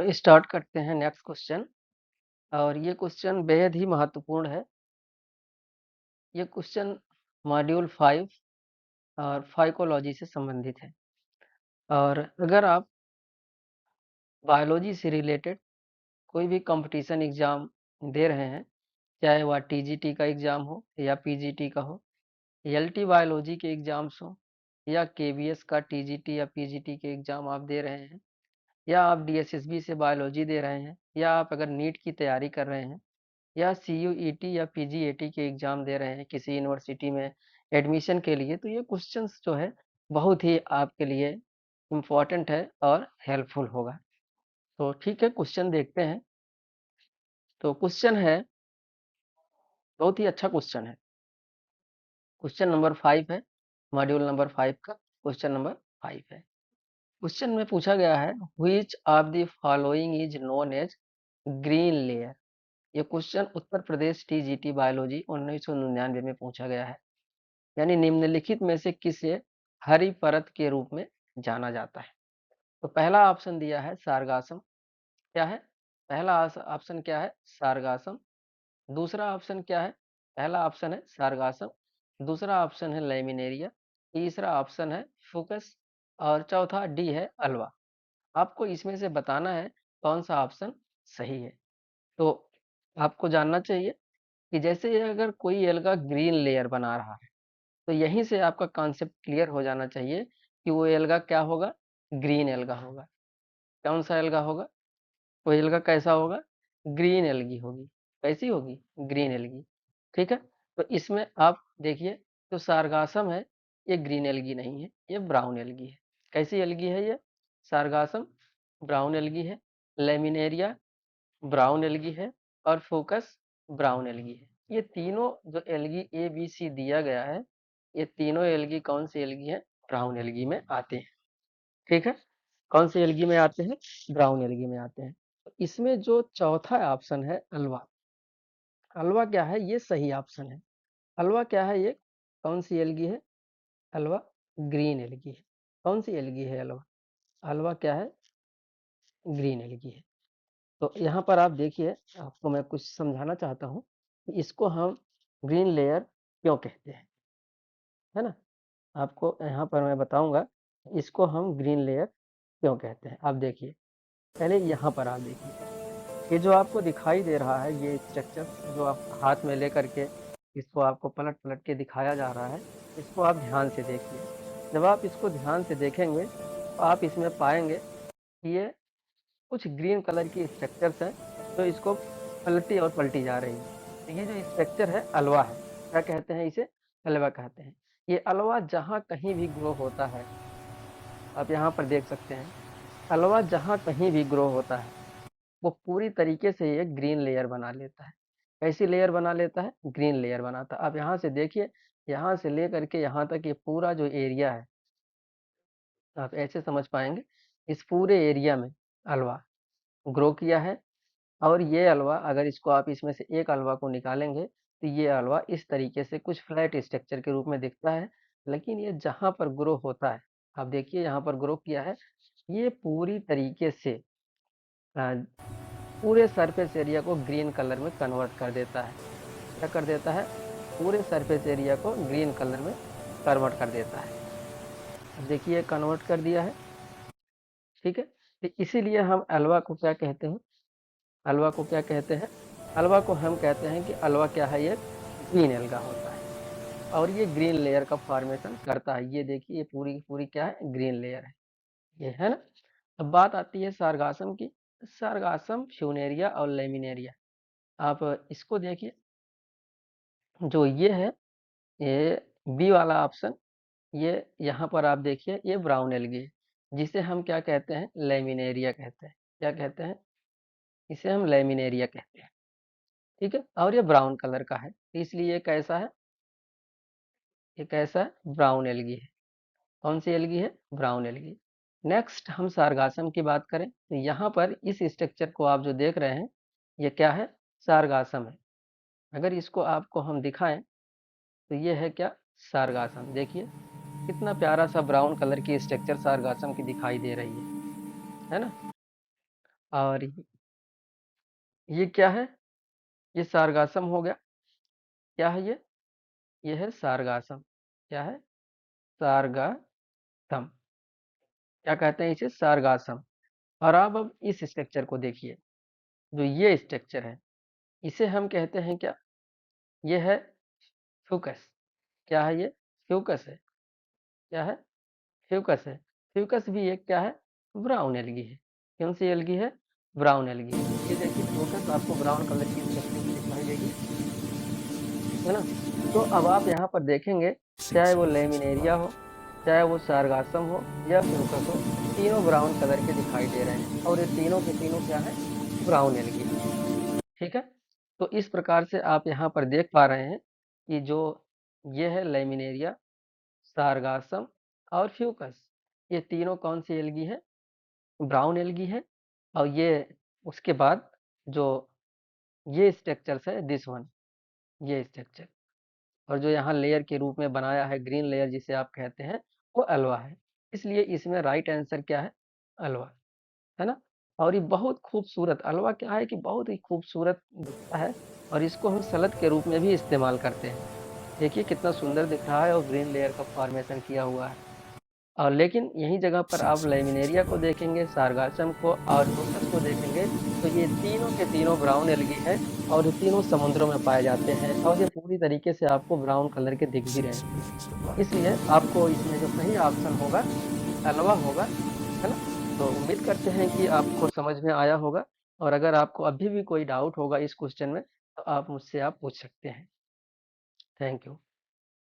Start करते हैं next question. और ये क्वेश्चन बेहद ही महत्वपूर्ण है। ये क्वेश्चन मॉड्यूल 5 और फाइकोलॉजी से संबंधित है। और अगर आप बायोलॉजी से रिलेटेड कोई भी कंपटीशन एग्जाम दे रहे हैं, चाहे वह टीजीटी का एग्जाम हो या पीजीटी का हो, एलटी बायोलॉजी के एग्जाम्स हो, या केवीएस का टीजीटी या पीजीटी के एग्जाम आप दे रहे हैं, या आप डीएसएसबी से बायोलॉजी दे रहे हैं, या आप अगर नीट की तैयारी कर रहे हैं, या सीयूईटी या पीजीएटी के एग्जाम दे रहे हैं किसी यूनिवर्सिटी में एडमिशन के लिए, तो ये क्वेश्चंस जो है बहुत ही आपके लिए इम्पोर्टेंट है और हेल्पफुल होगा। तो ठीक है, क्वेश्चन देखते हैं। तो क्वेश्चन है, बहुत ही अच्छा क्वेश्चन है। क्वेश्चन नंबर 5 है, मॉड्यूल नंबर 5 का क्वेश्चन नंबर 5 है। क्वेश्चन में पूछा गया है, which of the following is known as green layer. ये question Uttar Pradesh TGT biology 1999 में पूछा गया है। यानी निम्नलिखित में से किसे हरी परत के रूप में जाना जाता है। तो पहला ऑप्शन दिया है सारगासम। क्या है पहला ऑप्शन? क्या है? सारगासम। दूसरा ऑप्शन क्या है? पहला ऑप्शन है सारगासम, दूसरा ऑप्शन है लेमिनेरिया, तीसरा ऑप्शन है फुकस, और चौथा डी है अल्वा। आपको इसमें से बताना है कौन सा ऑप्शन सही है। तो आपको जानना चाहिए कि जैसे ये अगर कोई एल्गा ग्रीन लेयर बना रहा है, तो यहीं से आपका कॉन्सेप्ट क्लियर हो जाना चाहिए कि वो एल्गा क्या होगा? ग्रीन एल्गा होगा। कौन सा एल्गा होगा? वो एल्गा कैसा होगा? ग्रीन एल्गी होगी। कैसी होगी? Green algae. ठीक है। तो इसमें आप देखिए, जो सारगासम है ये ग्रीन एल्गी नहीं है, ये ब्राउन एल्गी है। कैसी एल्गी है ये? सारगासम ब्राउन एल्गी है, लेमिनेरिया ब्राउन एल्गी है, और फोकस ब्राउन एल्गी है। ये तीनों जो एल्गी ए बी सी दिया गया है, ये तीनों एल्गी कौन सी एल्गी है? ब्राउन एल्गी में आते हैं। ठीक है। कौन सी एल्गी में आते हैं? ब्राउन एल्गी में आते हैं। तो इसमें जो चौथा ऑप्शन है अल्वा, अल्वा क्या है? ये सही ऑप्शन है। अल्वा क्या है? ये कौन सी एल्गी है? अल्वा ग्रीन एल्गी है। कौन सी एल्गी है अल्वा? अल्वा क्या है? ग्रीन एल्गी है। तो यहाँ पर आप देखिए, आपको मैं कुछ समझाना चाहता हूँ कि इसको हम ग्रीन लेयर क्यों कहते हैं, है ना? आपको यहाँ पर मैं बताऊंगा इसको हम ग्रीन लेयर क्यों कहते हैं। आप देखिए, पहले यहाँ पर आप देखिए, ये जो आपको दिखाई दे रहा है, ये स्ट्रक्चर जो आप हाथ में लेकर के इसको आपको पलट पलट के दिखाया जा रहा है, इसको आप ध्यान से देखिए। जब आप इसको ध्यान से देखेंगे तो आप इसमें पाएंगे कि ये कुछ ग्रीन कलर की स्ट्रक्चर्स हैं जो इसको पलटी और पलटी जा रही है। तो ये जो स्ट्रक्चर है अल्वा है। क्या कहते हैं इसे? अल्वा कहते हैं। ये अल्वा जहाँ कहीं भी ग्रो होता है, आप यहाँ पर देख सकते हैं, अल्वा जहाँ कहीं भी ग्रो होता है वो पूरी तरीके से ये ग्रीन लेयर बना लेता है। कैसी लेयर बना लेता है? ग्रीन लेयर बनाता है। आप यहाँ से देखिए, यहाँ से लेकर के यहाँ तक ये पूरा जो एरिया है, आप ऐसे समझ पाएंगे इस पूरे एरिया में अल्वा ग्रो किया है। और ये हलवा, अगर इसको आप इसमें से एक हलवा को निकालेंगे तो ये हलवा इस तरीके से कुछ फ्लैट स्ट्रक्चर के रूप में दिखता है। लेकिन ये जहाँ पर ग्रो होता है, आप देखिए यहाँ पर ग्रो किया है, ये पूरी तरीके से अ, पूरे सरफेस एरिया को ग्रीन कलर में कन्वर्ट कर देता है। क्या कर देता है? पूरे सरफेस एरिया को ग्रीन कलर में कन्वर्ट कर देता है। अब देखिए कन्वर्ट कर दिया है। ठीक है। तो इसीलिए हम हलवा को क्या कहते हैं? हलवा को क्या कहते हैं? हलवा को हम कहते हैं कि हलवा क्या है? ये ग्रीन एल्गा होता है और ये ग्रीन लेयर का फॉर्मेशन करता है। ये देखिए, ये पूरी की पूरी क्या है? ग्रीन लेयर है ये, है ना? अब बात आती है सारगासम की। सारगासम, फ्यूनेरिया और लेमिनेरिया, आप इसको देखिए। जो ये है, ये बी वाला ऑप्शन, ये यहाँ पर आप देखिए, ये ब्राउन एल्गी है, जिसे हम क्या कहते हैं? लेमिनेरिया कहते हैं। क्या कहते हैं? इसे हम लेमिनेरिया कहते हैं। ठीक है। और ये ब्राउन कलर का है, तो इसलिए ये कैसा है? ये कैसा है? ब्राउन एल्गी है। कौन सी एल्गी है? Brown algae. नेक्स्ट हम सारगासम की बात करें तो यहाँ पर इस स्ट्रक्चर को आप जो देख रहे हैं, ये क्या है? सारगासम है। अगर इसको आपको हम दिखाएं तो ये है क्या? सारगासम। देखिए कितना प्यारा सा ब्राउन कलर की स्ट्रक्चर सारगासम की दिखाई दे रही है ना? और ये क्या है? ये सारगासम हो गया। क्या है ये? ये है सारगासम। क्या है? सारगासम। क्या कहते हैं इसे? सारगासम। और आप अब इस स्ट्रक्चर को देखिए, जो ये स्ट्रक्चर है, इसे हम कहते हैं क्या? ये है फ्यूकस। क्या है ये? फ्यूकस है। क्या है? फ्यूकस है। फ्यूकस भी एक क्या है? ब्राउन एल्गी है। कौन सी एल्गी है? ब्राउन एल्गी है। ये देखिए फ्यूकस आपको ब्राउन कलर की स्ट्रक्चर में दिखाई देगी, है ना? तो अब आप यहाँ पर देखेंगे, चाहे वो लेमिनेरिया हो, चाहे वो सारगासम हो या फ्यूकस हो, तीनों ब्राउन कलर के दिखाई दे रहे हैं और ये तीनों के तीनों क्या है? ब्राउन एल्गी है। ठीक है? तो इस प्रकार से आप यहाँ पर देख पा रहे हैं कि जो ये है लेमिनेरिया, सारगासम और फ्यूकस, ये तीनों कौन सी एल्गी है? ब्राउन एल्गी है। और ये उसके बाद जो ये स्ट्रक्चर्स है, दिस वन, ये स्ट्रक्चर, और जो यहाँ लेयर के रूप में बनाया है, ग्रीन लेयर जिसे आप कहते हैं, वो अल्वा है। इसलिए इसमें राइट आंसर क्या है? अल्वा, है ना? और ये बहुत खूबसूरत अल्वा क्या है कि बहुत ही खूबसूरत दिखता है, और इसको हम सलाद के रूप में भी इस्तेमाल करते हैं। देखिए कितना सुंदर दिख रहा है और ग्रीन लेयर का फॉर्मेशन किया हुआ है। और लेकिन यही जगह पर आप लेमिनेरिया को देखेंगे, सारगासम को और फ्यूकस को देखेंगे, तो ये तीनों के तीनों ब्राउन एल्गी है और ये तीनों समुद्रों में पाए जाते हैं और ये पूरी तरीके से आपको ब्राउन कलर के दिख भी रहे हैं। इसलिए आपको इसमें जो सही ऑप्शन होगा, अल्वा होगा, है ना? तो उम्मीद करते हैं कि आपको समझ में आया होगा, और अगर आपको अभी भी कोई डाउट होगा इस क्वेश्चन में, तो आप मुझसे पूछ सकते हैं। Thank you.